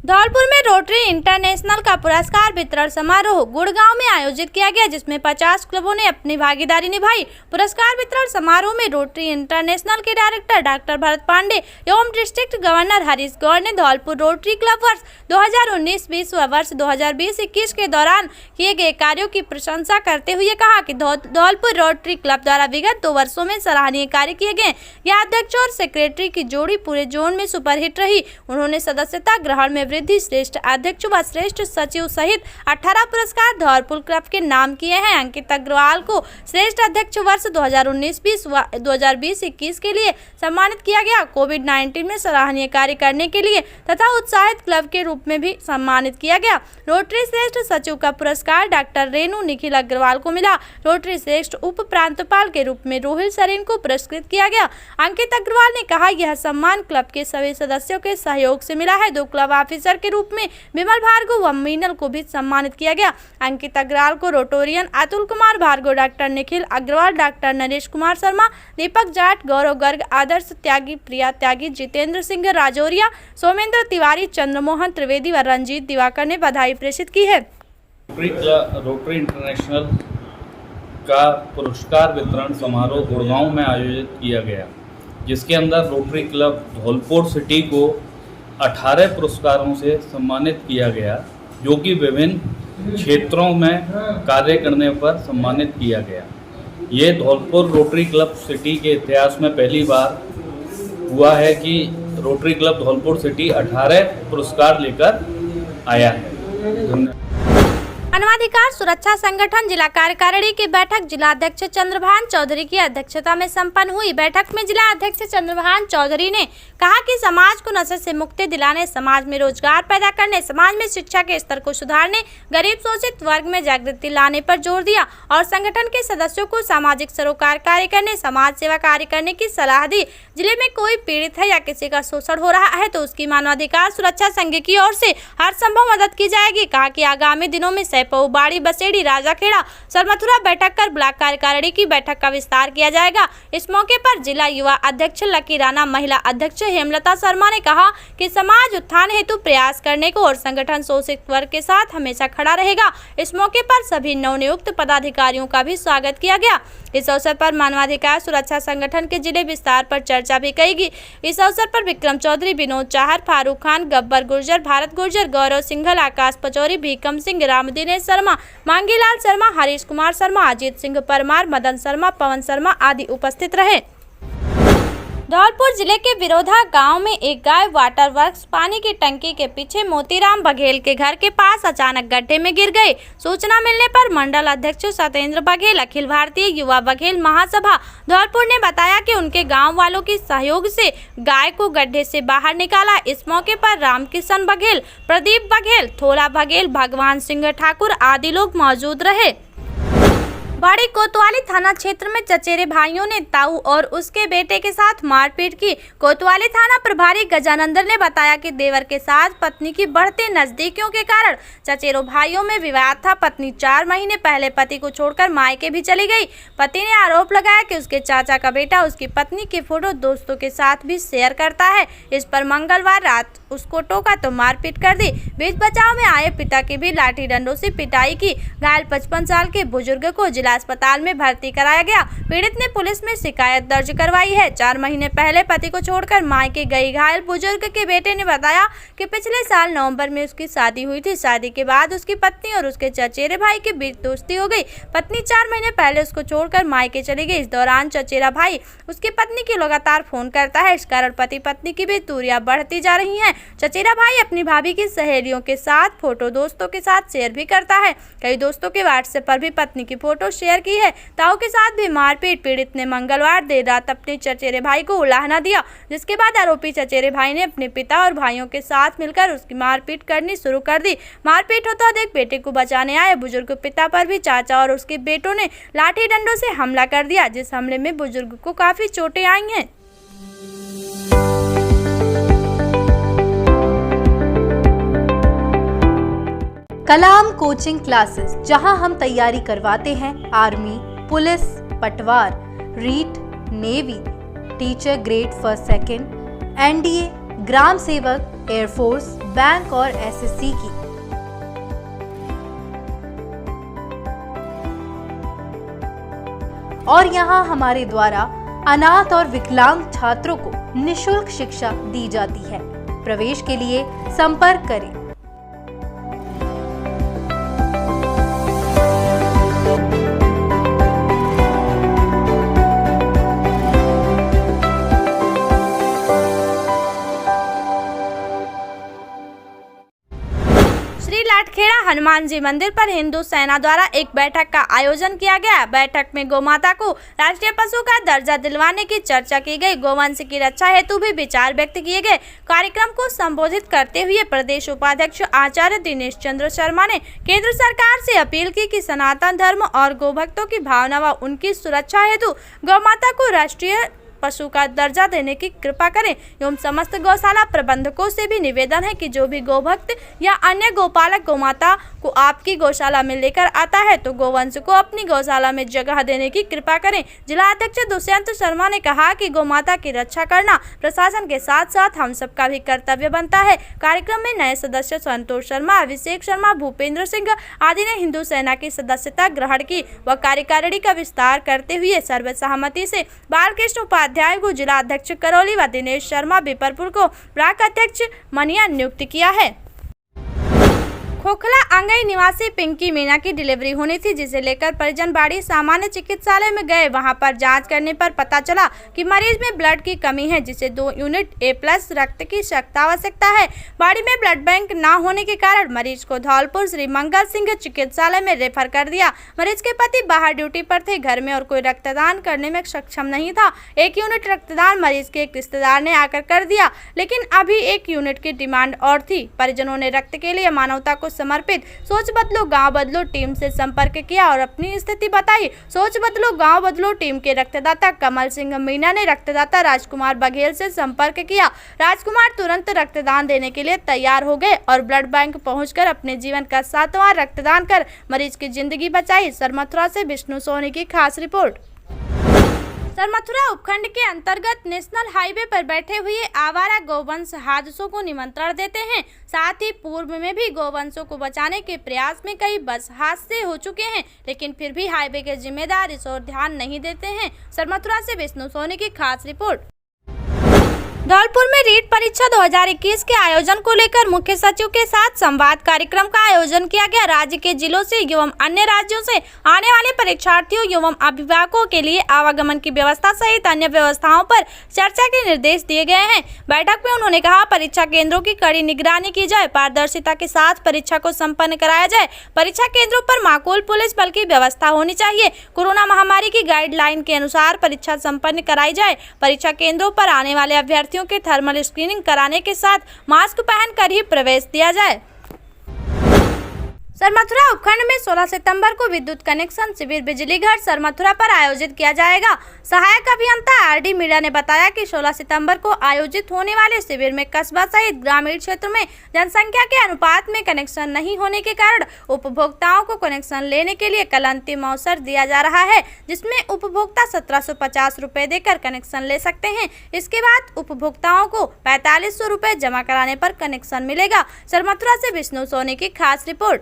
धौलपुर में rotary international का पुरस्कार वितरण समारोह गुड़गांव में आयोजित किया गया, जिसमें 50 क्लबों ने अपनी भागीदारी निभाई। पुरस्कार वितरण समारोह में रोटरी इंटरनेशनल के डायरेक्टर डॉक्टर भरत पांडे एवं डिस्ट्रिक्ट गवर्नर हरीश गौड़ ने धौलपुर रोटरी क्लब वर्ष 2019-20 व वर्ष 2020-21 के दौरान किए गए कार्यों की प्रशंसा करते हुए कहा कि धौलपुर रोटरी क्लब द्वारा विगत 2 वर्षों में सराहनीय कार्य किए गए। यह अध्यक्ष और सेक्रेटरी की जोड़ी पूरे जोन में सुपरहिट रही। उन्होंने सदस्यता ग्रहण में वृद्धि, श्रेष्ठ अध्यक्ष व श्रेष्ठ सचिव सहित 18 पुरस्कार धौलपुर क्लब के नाम किए हैं। अंकित अग्रवाल को श्रेष्ठ अध्यक्ष वर्ष 2019-20 व 2020-21 के लिए सम्मानित किया गया। कोविड-19 में सराहनीय कार्य करने के लिए तथा उत्साहित क्लब के रूप में भी सम्मानित किया गया। रोटरी श्रेष्ठ सचिव का पुरस्कार डॉक्टर रेणु निखिल अग्रवाल को मिला। रोटरी श्रेष्ठ उप प्रांतपाल के रूप में रोहिल सरीन को पुरस्कृत किया गया। अंकित अग्रवाल ने कहा, यह सम्मान क्लब के सभी सदस्यों के सहयोग से मिला है। 2 क्लब ऑफिसर के रूप में विमल भार्गव व मीनल को भी सम्मानित किया गया। अंकित अग्रवाल को रोटोरियन अतुल कुमार भार्गव, डॉक्टर निखिल अग्रवाल, डॉक्टर नरेश कुमार शर्मा, दीपक जाट, गौरव गर्ग, आदर्श त्यागी, प्रिया त्यागी, जितेंद्र सिंह राजौरिया, सोमेंद्र तिवारी, चंद्रमोहन त्रिवेदी व रंजीत दिवाकर ने बधाई प्रेषित की है। रोटरी इंटरनेशनल का पुरस्कार वितरण समारोह गुड़गांव में आयोजित किया गया, जिसके अंदर रोटरी क्लब धौलपुर सिटी को 18 पुरस्कारों से सम्मानित किया गया, जो कि विभिन्न क्षेत्रों में कार्य करने पर सम्मानित किया गया। ये धौलपुर रोटरी क्लब सिटी के इतिहास में पहली बार हुआ है कि रोटरी क्लब धौलपुर सिटी 18 पुरस्कार लेकर आया है। मानवाधिकार सुरक्षा संगठन जिला कार्यकारिणी की बैठक जिला अध्यक्ष चंद्रभान चौधरी की अध्यक्षता में संपन्न हुई। बैठक में जिला अध्यक्ष चंद्रभान चौधरी ने कहा कि समाज को नशे से मुक्ति दिलाने, समाज में रोजगार पैदा करने, समाज में शिक्षा के स्तर को सुधारने, गरीब शोषित वर्ग में जागृति लाने पर जोर दिया और संगठन के सदस्यों को सामाजिक सरोकार कार्य करने, समाज सेवा कार्य करने की सलाह दी। जिले में कोई पीड़ित है या किसी का शोषण हो रहा है तो उसकी मानवाधिकार सुरक्षा संघ की ओर से हर संभव मदद की जाएगी। कहा कि आगामी दिनों में बाड़ी, बसेड़ी, राजाखेड़ा, सरमथुरा बैठक कर ब्लॉक कार्यकारिणी की बैठक का विस्तार किया जाएगा। इस मौके पर जिला युवा अध्यक्ष लकी राणा, महिला अध्यक्ष हेमलता शर्मा ने कहा कि समाज उत्थान हेतु प्रयास करने को और संगठन शोषित वर्ग के साथ हमेशा खड़ा रहेगा। इस मौके पर सभी नवनियुक्त पदाधिकारियों का भी स्वागत किया गया। इस अवसर पर मानवाधिकार सुरक्षा संगठन के जिले विस्तार पर चर्चा भी करेगी। इस अवसर पर विक्रम चौधरी, विनोद चाहर, फारूक खान, गब्बर गुर्जर, भारत गुर्जर, गौरव सिंघल, आकाश पचौरी, भीकम सिंह, रामदिनेश शर्मा, मांगीलाल शर्मा, हरीश कुमार शर्मा, अजीत सिंह परमार, मदन शर्मा, पवन शर्मा आदि उपस्थित रहे। धौलपुर जिले के विरोधा गांव में एक गाय वाटर वर्क्स पानी की टंकी के पीछे मोतीराम बघेल के घर के पास अचानक गड्ढे में गिर गए। सूचना मिलने पर मंडल अध्यक्ष सत्येंद्र बघेल, अखिल भारतीय युवा बघेल महासभा धौलपुर ने बताया कि उनके गांव वालों के सहयोग से गाय को गड्ढे से बाहर निकाला। इस मौके पर रामकिशन बघेल, प्रदीप बघेल, थोला बघेल, भगवान सिंह ठाकुर आदि लोग मौजूद रहे। बड़ी कोतवाली थाना क्षेत्र में चचेरे भाइयों ने ताऊ और उसके बेटे के साथ मारपीट की। कोतवाली थाना प्रभारी गजानंदन ने बताया कि देवर के साथ पत्नी की बढ़ती नजदीकियों के कारण चचेरों भाइयों में विवाद था। पत्नी 4 महीने पहले पति को छोड़कर मायके भी चली गई। पति ने आरोप लगाया कि उसके चाचा का बेटा उसकी पत्नी की फोटो दोस्तों के साथ भी शेयर करता है। इस पर मंगलवार रात उसको टोका तो मारपीट कर दी। बीच बचाव में आए पिता की भी लाठी डंडों से पिटाई की। घायल 55 साल के बुजुर्ग को जिला अस्पताल में भर्ती कराया गया। पीड़ित ने पुलिस में शिकायत दर्ज करवाई है। 4 महीने पहले पति को छोड़कर मायके गई घायल बुजुर्ग के बेटे ने बताया कि पिछले साल नवंबर में उसकी शादी हुई थी। शादी के बाद उसकी पत्नी और उसके चचेरे भाई के बीच दोस्ती हो गई। पत्नी 4 महीने पहले उसको छोड़कर मायके चली गई। इस दौरान चचेरा भाई उसकी पत्नी की लगातार फोन करता है। इस कारण पति पत्नी की भी दूरियां बढ़ती जा रही हैं। चचेरा भाई अपनी भाभी की सहेलियों के साथ फोटो दोस्तों के साथ शेयर भी करता है। कई दोस्तों के व्हाट्सएप पर भी पत्नी की फोटो शेयर की है। ताऊ के साथ भी मारपीट। पीड़ित ने मंगलवार देर रात अपने चचेरे भाई को उलाहना दिया, जिसके बाद आरोपी चचेरे भाई ने अपने पिता और भाइयों के साथ मिलकर उसकी मारपीट करनी शुरू कर दी। मारपीट होता देख बेटे को बचाने आए बुजुर्ग पिता पर भी चाचा और उसके बेटों ने लाठी डंडों से हमला कर दिया, जिस हमले में बुजुर्ग को काफी चोटें आई हैं। कलाम कोचिंग क्लासेस, जहां हम तैयारी करवाते हैं आर्मी, पुलिस, पटवार, REET, navy, teacher grade 1, 2, NDA, ग्राम सेवक, एयरफोर्स, बैंक और एसएससी की। और यहाँ हमारे द्वारा अनाथ और विकलांग छात्रों को निःशुल्क शिक्षा दी जाती है। प्रवेश के लिए संपर्क करें। श्री लाटखेड़ा हनुमान जी मंदिर पर हिंदू सेना द्वारा एक बैठक का आयोजन किया गया। बैठक में गौमाता को राष्ट्रीय पशु का दर्जा दिलवाने की चर्चा की गई। गौवंश की रक्षा हेतु भी विचार व्यक्त किए गए। कार्यक्रम को संबोधित करते हुए प्रदेश उपाध्यक्ष आचार्य दिनेश चंद्र शर्मा ने केंद्र सरकार से अपील की कि सनातन धर्म और गौभक्तों की भावना व उनकी सुरक्षा हेतु गौमाता को राष्ट्रीय पशु का दर्जा देने की कृपा करें। एवं समस्त गौशाला प्रबंधकों से भी निवेदन है कि जो भी गौभक्त या अन्य गौपालक गौमाता को आपकी गौशाला में लेकर आता है तो गौवंश को अपनी गौशाला में जगह देने की कृपा करें। जिला अध्यक्ष दुष्यंत शर्मा ने कहा कि गौमाता की रक्षा करना प्रशासन के साथ साथ हम सबका भी कर्तव्य बनता है। कार्यक्रम में नए सदस्य संतोष शर्मा, अभिषेक शर्मा, भूपेंद्र सिंह आदि ने हिंदू सेना की सदस्यता ग्रहण की व कार्यकारिणी का विस्तार करते हुए सर्वसहमति से बालकृष्ण उपाध्याय को जिला अध्यक्ष करौली व दिनेश शर्मा बीपरपुर को ब्लॉक अध्यक्ष मनिया नियुक्त किया है। खोखला अंगई निवासी पिंकी मीना की डिलीवरी होनी थी, जिसे लेकर परिजन बाड़ी सामान्य चिकित्सालय में गए। वहां पर जांच करने पर पता चला कि मरीज में ब्लड की कमी है, जिसे 2 यूनिट A+ रक्त की सख्त आवश्यकता है। बाड़ी में ब्लड बैंक न होने के कारण मरीज को धौलपुर श्री मंगल सिंह चिकित्सालय में रेफर कर दिया। मरीज के पति बाहर ड्यूटी पर थे, घर में और कोई रक्तदान करने में सक्षम नहीं था। 1 यूनिट रक्तदान मरीज के एक रिश्तेदार ने आकर कर दिया, लेकिन अभी 1 यूनिट की डिमांड और थी। परिजनों ने रक्त के लिए मानवता को समर्पित सोच बदलो गांव बदलो टीम से संपर्क किया और अपनी स्थिति बताई। सोच बदलो गांव बदलो टीम के रक्तदाता कमल सिंह मीना ने रक्तदाता राजकुमार बघेल से संपर्क किया। राजकुमार तुरंत रक्तदान देने के लिए तैयार हो गए और ब्लड बैंक पहुंचकर अपने जीवन का 7वां रक्तदान कर मरीज की जिंदगी बचाई। सरमथुरा से विष्णु सोनी की खास रिपोर्ट। सरमथुरा उपखंड के अंतर्गत नेशनल हाईवे पर बैठे हुए आवारा गौवंश हादसों को निमंत्रण देते हैं। साथ ही पूर्व में भी गौवंशों को बचाने के प्रयास में कई बस हादसे हो चुके हैं, लेकिन फिर भी हाईवे के जिम्मेदार इस ओर ध्यान नहीं देते हैं। सरमथुरा से विष्णु सोनी की खास रिपोर्ट। धौलपुर में रीट परीक्षा 2021 के आयोजन को लेकर मुख्य सचिव के साथ संवाद कार्यक्रम का आयोजन किया गया। राज्य के जिलों से एवं अन्य राज्यों से आने वाले परीक्षार्थियों एवं अभिभावकों के लिए आवागमन की व्यवस्था सहित अन्य व्यवस्थाओं पर चर्चा के निर्देश दिए गए हैं। बैठक में उन्होंने कहा, परीक्षा केंद्रों की कड़ी निगरानी की जाए, पारदर्शिता के साथ परीक्षा को संपन्न कराया जाए। परीक्षा केंद्रों पर माकूल पुलिस बल की व्यवस्था होनी चाहिए। कोरोना महामारी की गाइडलाइन के अनुसार परीक्षा संपन्न कराई जाए। परीक्षा केंद्रों पर आने वाले अभ्यर्थियों के थर्मल स्क्रीनिंग कराने के साथ मास्क पहनकर ही प्रवेश दिया जाए। सरमथुरा उपखंड में 16 सितंबर को विद्युत कनेक्शन शिविर बिजली घर सरमथुरा पर आयोजित किया जाएगा। सहायक अभियंता RD मीणा ने बताया कि 16 सितंबर को आयोजित होने वाले शिविर में कस्बा सहित ग्रामीण क्षेत्र में जनसंख्या के अनुपात में कनेक्शन नहीं होने के कारण उपभोक्ताओं को कनेक्शन लेने के लिए कल अंतिम अवसर दिया जा रहा है, जिसमें उपभोक्ता 1750 रुपए देकर कनेक्शन ले सकते हैं। इसके बाद उपभोक्ताओं को 4500 रुपए जमा कराने पर कनेक्शन मिलेगा। सरमथुरा से विष्णु सोनी की खास रिपोर्ट।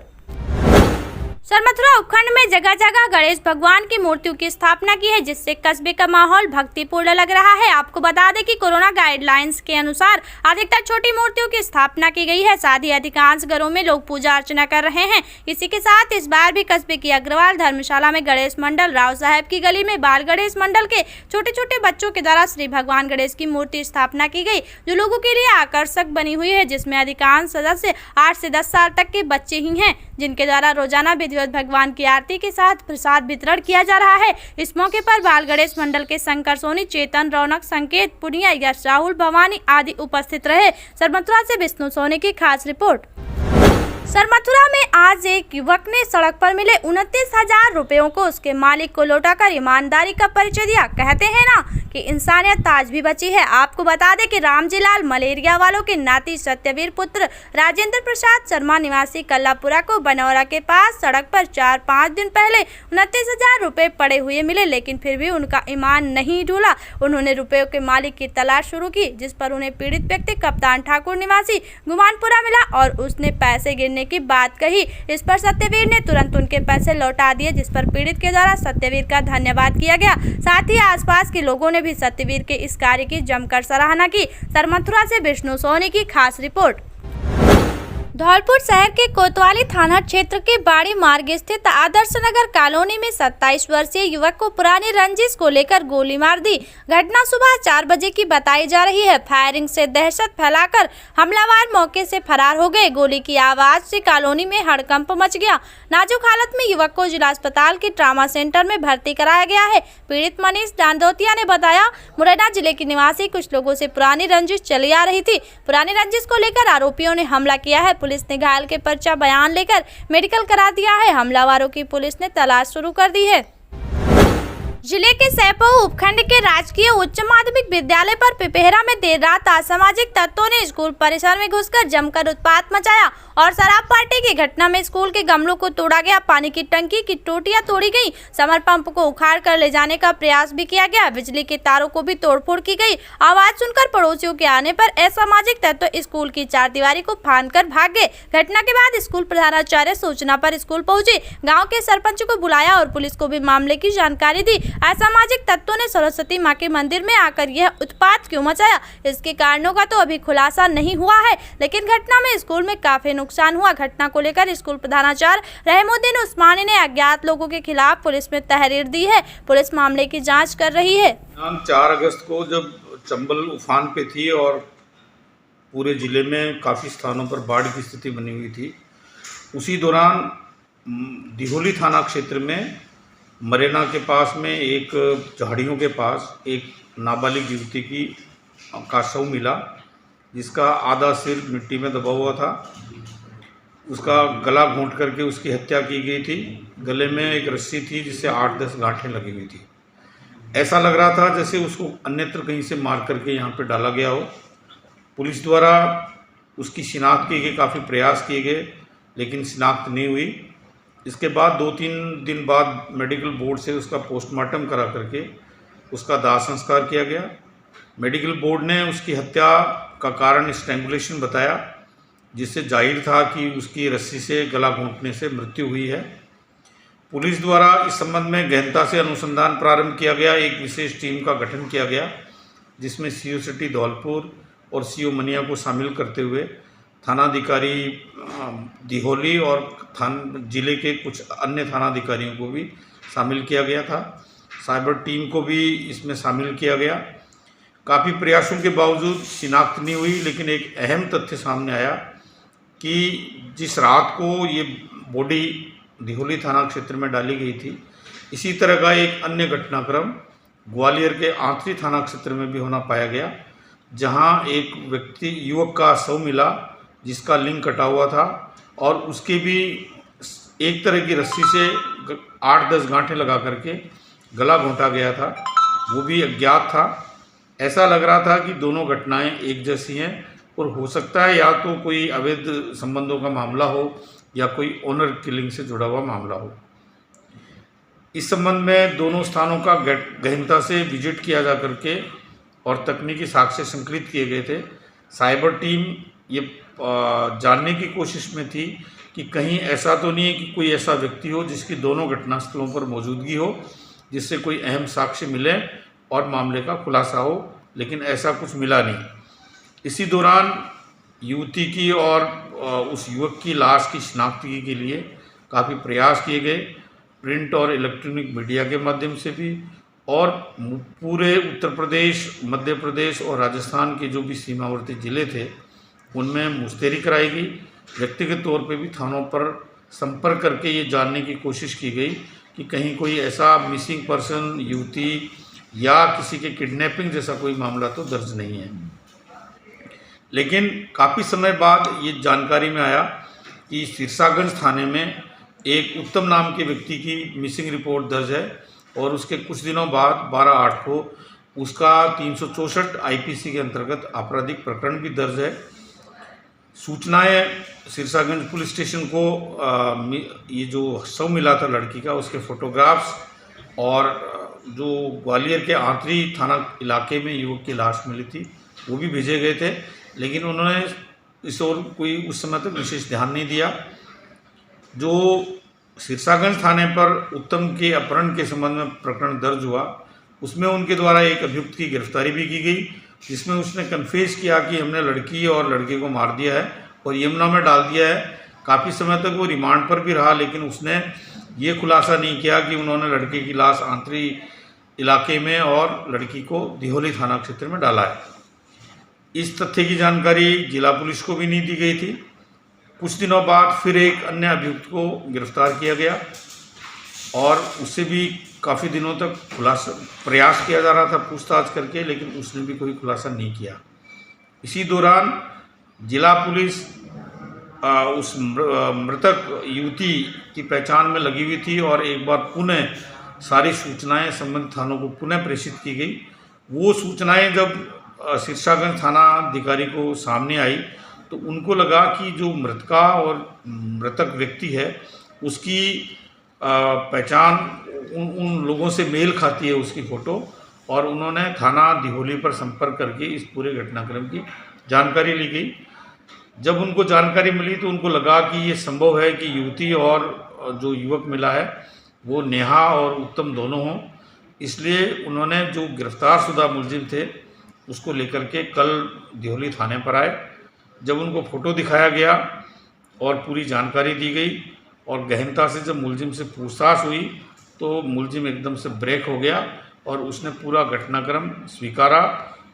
सरमथुरा उपखंड में जगह जगह गणेश भगवान की मूर्तियों की स्थापना की है, जिससे कस्बे का माहौल भक्तिपूर्ण लग रहा है। आपको बता दें कि कोरोना गाइडलाइंस के अनुसार अधिकतर छोटी मूर्तियों की स्थापना की गई है। साथ ही अधिकांश घरों में लोग पूजा अर्चना कर रहे हैं। इसी के साथ इस बार भी कस्बे की अग्रवाल धर्मशाला में गणेश मंडल, राव साहब की गली में बाल गणेश मंडल के छोटे छोटे बच्चों के द्वारा श्री भगवान गणेश की मूर्ति स्थापना की गई, जो लोगों के लिए आकर्षक बनी हुई है, जिसमें अधिकांश सदस्य 8 से 10 साल तक के बच्चे ही हैं, जिनके द्वारा रोजाना भगवान की आरती के साथ प्रसाद वितरण किया जा रहा है। इस मौके पर बाल गणेश मंडल के शंकर सोनी, चेतन, रौनक, संकेत, पुनिया, यश, राहुल, भवानी आदि उपस्थित रहे। सरमथुरा से विष्णु सोनी की खास रिपोर्ट। सर मथुरा में आज एक युवक ने सड़क पर मिले 29,000 रुपयों को उसके मालिक को लौटाकर ईमानदारी का परिचय दिया। कहते हैं ना कि इंसानियत आज भी बची है। आपको बता दें कि रामजीलाल मलेरिया वालों के नाती सत्यवीर पुत्र राजेंद्र प्रसाद शर्मा निवासी कल्लापुरा को बनौरा के पास सड़क पर 4-5 दिन पहले 29,000 रुपये पड़े हुए मिले, लेकिन फिर भी उनका ईमान नहीं डूला। उन्होंने रुपयों के मालिक की तलाश शुरू की, जिस पर उन्हें पीड़ित व्यक्ति कप्तान ठाकुर निवासी गुमानपुरा मिला और उसने पैसे गिनने की बात कही। इस पर सत्यवीर ने तुरंत उनके पैसे लौटा दिए, जिस पर पीड़ित के द्वारा सत्यवीर का धन्यवाद किया गया। साथ ही आसपास के लोगों ने भी सत्यवीर के इस कार्य की जमकर सराहना की। सर मथुरा से विष्णु सोनी की खास रिपोर्ट। धौलपुर शहर के कोतवाली थाना क्षेत्र के बाड़ी मार्ग स्थित आदर्श नगर कॉलोनी में 27 वर्षीय युवक को पुरानी रंजिश को लेकर गोली मार दी। घटना सुबह 4 बजे की बताई जा रही है। फायरिंग से दहशत फैलाकर हमलावर मौके से फरार हो गए। गोली की आवाज से कॉलोनी में हड़कंप मच गया। नाजुक हालत में युवक को जिला अस्पताल के ट्रामा सेंटर में भर्ती कराया गया है। पीड़ित मनीष डांदोतिया ने बताया, मुरैना जिले के निवासी कुछ लोगों से पुरानी रंजिश चली आ रही थी। पुरानी रंजिश को लेकर आरोपियों ने हमला किया है। पुलिस ने घायल के पर्चा बयान लेकर मेडिकल करा दिया है। हमलावरों की पुलिस ने तलाश शुरू कर दी है। जिले के सैपऊ उपखंड के राजकीय उच्च माध्यमिक विद्यालय पर पिपहरा में देर रात असामाजिक तत्वों ने स्कूल परिसर में घुसकर जमकर उत्पात मचाया और शराब पार्टी की घटना में स्कूल के गमलों को तोड़ा गया, पानी की टंकी की टोटियां तोड़ी गई, समर पंप को उखाड़ कर ले जाने का प्रयास भी किया गया, बिजली के तारों को भी तोड़फोड़ की गई। आवाज सुनकर पड़ोसियों के आने पर असामाजिक तत्व स्कूल की चारदीवारी को फांदकर भाग गए। घटना के बाद स्कूल प्रधानाचार्य सूचना पर स्कूल पहुंचे, गाँव के सरपंच को बुलाया और पुलिस को भी मामले की जानकारी दी। असामाजिक तत्वों ने सरस्वती मां के मंदिर में आकर यह उत्पात क्यों मचाया, इसके कारणों का तो अभी खुलासा नहीं हुआ है, लेकिन घटना में स्कूल में काफी नुकसान हुआ। घटना को लेकर स्कूल प्रधानाचार्य रहमुद्दीन उस्मानी ने अज्ञात लोगों के खिलाफ पुलिस में तहरीर दी है। पुलिस मामले की जांच कर रही है। 4 अगस्त को जब चंबल उफान पे थी और पूरे जिले में काफ़ी स्थानों पर बाढ़ की स्थिति बनी हुई थी, उसी दौरान दिहोली थाना क्षेत्र में मरेना के पास में एक झाड़ियों के पास एक नाबालिग युवती का शव मिला, जिसका आधा सिर मिट्टी में दबा हुआ था। उसका गला घोंट करके उसकी हत्या की गई थी। गले में एक रस्सी थी जिससे 8-10 गांठें लगी हुई थी। ऐसा लग रहा था जैसे उसको अन्यत्र कहीं से मार करके यहाँ पे डाला गया हो। पुलिस द्वारा उसकी शिनाख्त की गई, काफ़ी प्रयास किए गए, लेकिन शिनाख्त नहीं हुई। इसके बाद 2-3 दिन बाद मेडिकल बोर्ड से उसका पोस्टमार्टम करा करके उसका दाह संस्कार किया गया। मेडिकल बोर्ड ने उसकी हत्या का कारण स्ट्रैंगुलेशन बताया, जिससे जाहिर था कि उसकी रस्सी से गला घोंटने से मृत्यु हुई है। पुलिस द्वारा इस संबंध में गहनता से अनुसंधान प्रारंभ किया गया। एक विशेष टीम का गठन किया गया, जिसमें सीओ सिटी धौलपुर और सीओ मनिया को शामिल करते हुए थानाधिकारी दिहोली और जिले के कुछ अन्य थानाधिकारियों को भी शामिल किया गया था। साइबर टीम को भी इसमें शामिल किया गया। काफ़ी प्रयासों के बावजूद शिनाख्त नहीं हुई, लेकिन एक अहम तथ्य सामने आया कि जिस रात को ये बॉडी दिहोली थाना क्षेत्र में डाली गई थी, इसी तरह का एक अन्य घटनाक्रम ग्वालियर के आंतरी थाना क्षेत्र में भी होना पाया गया, जहां एक व्यक्ति युवक का शव मिला जिसका लिंग कटा हुआ था और उसके भी एक तरह की रस्सी से 8-10 गांठें लगा करके गला घोंटा गया था, वो भी अज्ञात था। ऐसा लग रहा था कि दोनों घटनाएं एक जैसी हैं और हो सकता है या तो कोई अवैध संबंधों का मामला हो या कोई ऑनर किलिंग से जुड़ा हुआ मामला हो। इस संबंध में दोनों स्थानों का गहनता से विजिट किया जा करके और तकनीकी साक्ष्य संकलित किए गए थे। साइबर टीम ये जानने की कोशिश में थी कि कहीं ऐसा तो नहीं है कि कोई ऐसा व्यक्ति हो जिसकी दोनों घटनास्थलों पर मौजूदगी हो, जिससे कोई अहम साक्ष्य मिले और मामले का खुलासा हो, लेकिन ऐसा कुछ मिला नहीं। इसी दौरान युवती की और उस युवक की लाश की शिनाख्ती के लिए काफ़ी प्रयास किए गए, प्रिंट और इलेक्ट्रॉनिक मीडिया के माध्यम से भी, और पूरे उत्तर प्रदेश, मध्य प्रदेश और राजस्थान के जो भी सीमावर्ती ज़िले थे उनमें मुस्तैदी कराई गई। व्यक्तिगत तौर पे भी थानों पर संपर्क करके ये जानने की कोशिश की गई कि कहीं कोई ऐसा मिसिंग पर्सन, युवती या किसी के किडनैपिंग जैसा कोई मामला तो दर्ज नहीं है। लेकिन काफ़ी समय बाद ये जानकारी में आया कि सिरसागंज थाने में एक उत्तम नाम के व्यक्ति की मिसिंग रिपोर्ट दर्ज है और उसके कुछ दिनों बाद 12/8 को उसका 364 आईपीसी के अंतर्गत आपराधिक प्रकरण भी दर्ज है। सूचनाएं सिरसागंज पुलिस स्टेशन को ये जो शव मिला था लड़की का उसके फोटोग्राफ्स और जो ग्वालियर के आंतरी थाना इलाके में युवक की लाश मिली थी वो भी भेजे गए थे, लेकिन उन्होंने इस ओर कोई उस समय तक विशेष ध्यान नहीं दिया। जो सिरसागंज थाने पर उत्तम के अपहरण के संबंध में प्रकरण दर्ज हुआ उसमें उनके द्वारा एक अभियुक्त की गिरफ्तारी भी की गई, जिसमें उसने कन्फेस किया कि हमने लड़की और लड़के को मार दिया है और यमुना में डाल दिया है। काफ़ी समय तक वो रिमांड पर भी रहा, लेकिन उसने ये खुलासा नहीं किया कि उन्होंने लड़के की लाश आंतरी इलाके में और लड़की को दिहोली थाना क्षेत्र में डाला है। इस तथ्य की जानकारी जिला पुलिस को भी नहीं दी गई थी। कुछ दिनों बाद फिर एक अन्य अभियुक्त को गिरफ्तार किया गया और उससे भी काफ़ी दिनों तक खुलासा प्रयास किया जा रहा था पूछताछ करके, लेकिन उसने भी कोई खुलासा नहीं किया। इसी दौरान जिला पुलिस उस मृतक युवती की पहचान में लगी हुई थी और एक बार पुनः सारी सूचनाएं संबंधित थानों को पुनः प्रेषित की गई। वो सूचनाएं जब सिरसागंज थाना अधिकारी को सामने आई तो उनको लगा कि जो मृतका और मृतक व्यक्ति है उसकी पहचान उन लोगों से मेल खाती है उसकी फ़ोटो, और उन्होंने थाना दिहोली पर संपर्क करके इस पूरे घटनाक्रम की जानकारी ली गई। जब उनको जानकारी मिली तो उनको लगा कि ये संभव है कि युवती और जो युवक मिला है वो नेहा और उत्तम दोनों हों, इसलिए उन्होंने जो गिरफ्तार शुदा मुलजिम थे उसको लेकर के कल दिहोली थाने पर आए। जब उनको फ़ोटो दिखाया गया और पूरी जानकारी दी गई और गहनता से जब मुलजिम से पूछताछ हुई तो मुलजिम एकदम से ब्रेक हो गया और उसने पूरा घटनाक्रम स्वीकारा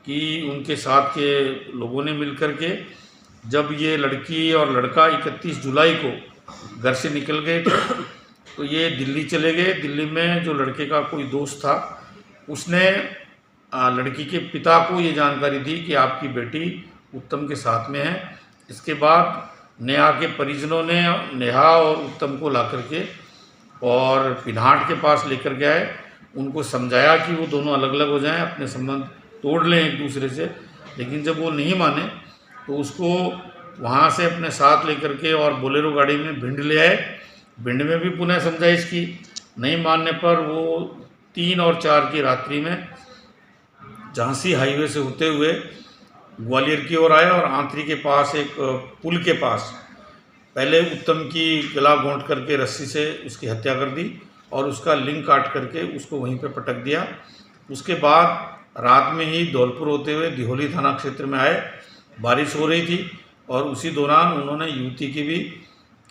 कि उनके साथ के लोगों ने मिलकर के जब ये लड़की और लड़का 31 जुलाई को घर से निकल गए थे तो ये दिल्ली चले गए। दिल्ली में जो लड़के का कोई दोस्त था उसने लड़की के पिता को ये जानकारी दी कि आपकी बेटी उत्तम के साथ में है। इसके बाद नेहा के परिजनों ने नेहा और उत्तम को ला करके और पिन्हाट के पास लेकर गए, उनको समझाया कि वो दोनों अलग अलग हो जाएं, अपने संबंध तोड़ लें एक दूसरे से, लेकिन जब वो नहीं माने तो उसको वहाँ से अपने साथ लेकर के और बोलेरो गाड़ी में भिंड ले आए। भिंड में भी पुनः समझाइश की, नहीं मानने पर वो 3 और 4 की रात्रि में झांसी हाईवे से होते हुए ग्वालियर की ओर आए और आंतरी के पास एक पुल के पास पहले उत्तम की गला घोंट करके रस्सी से उसकी हत्या कर दी और उसका लिंग काट करके उसको वहीं पे पटक दिया। उसके बाद रात में ही धौलपुर होते हुए दिहोली थाना क्षेत्र में आए। बारिश हो रही थी और उसी दौरान उन्होंने युवती की भी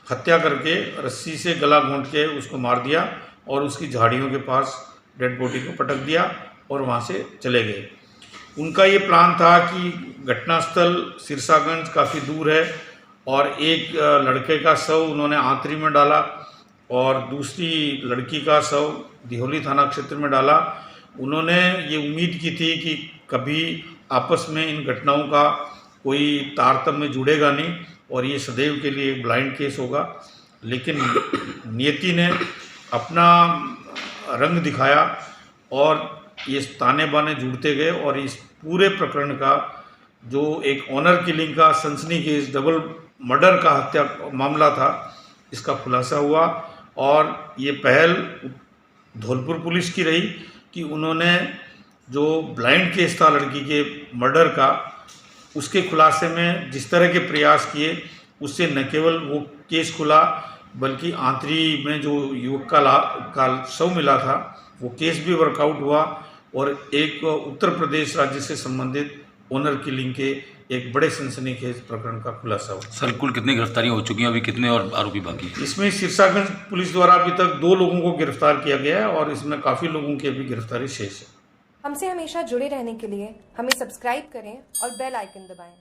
हत्या करके रस्सी से गला घोंट के उसको मार दिया और उसकी झाड़ियों के पास डेड बॉडी को पटक दिया और वहाँ से चले गए। उनका ये प्लान था कि घटनास्थल सिरसागंज काफ़ी दूर है और एक लड़के का शव उन्होंने आंतरी में डाला और दूसरी लड़की का शव दिहोली थाना क्षेत्र में डाला। उन्होंने ये उम्मीद की थी कि कभी आपस में इन घटनाओं का कोई तारतम्य जुड़ेगा नहीं और ये सदैव के लिए एक ब्लाइंड केस होगा, लेकिन नियति ने अपना रंग दिखाया और ये ताने बाने जुड़ते गए और इस पूरे प्रकरण का जो एक ऑनर किलिंग का सनसनीखेज डबल मर्डर का हत्या मामला था इसका खुलासा हुआ। और ये पहल धौलपुर पुलिस की रही कि उन्होंने जो ब्लाइंड केस था लड़की के मर्डर का उसके खुलासे में जिस तरह के प्रयास किए उससे न केवल वो केस खुला बल्कि आंतरी में जो युवक का शव मिला था वो केस भी वर्कआउट हुआ और एक उत्तर प्रदेश राज्य से संबंधित ओनर किलिंग के एक बड़े सनसनीखेज प्रकरण का खुलासा हुआ। सर कुल कितनी गिरफ्तारियां हो चुकी हैं, अभी कितने और आरोपी बाकी हैं? इसमें सिरसागंज पुलिस द्वारा अभी तक 2 लोगों को गिरफ्तार किया गया है और इसमें काफ़ी लोगों की अभी गिरफ्तारी शेष है। हमसे हमेशा जुड़े रहने के लिए हमें सब्सक्राइब करें और बेल आइकन दबाएं।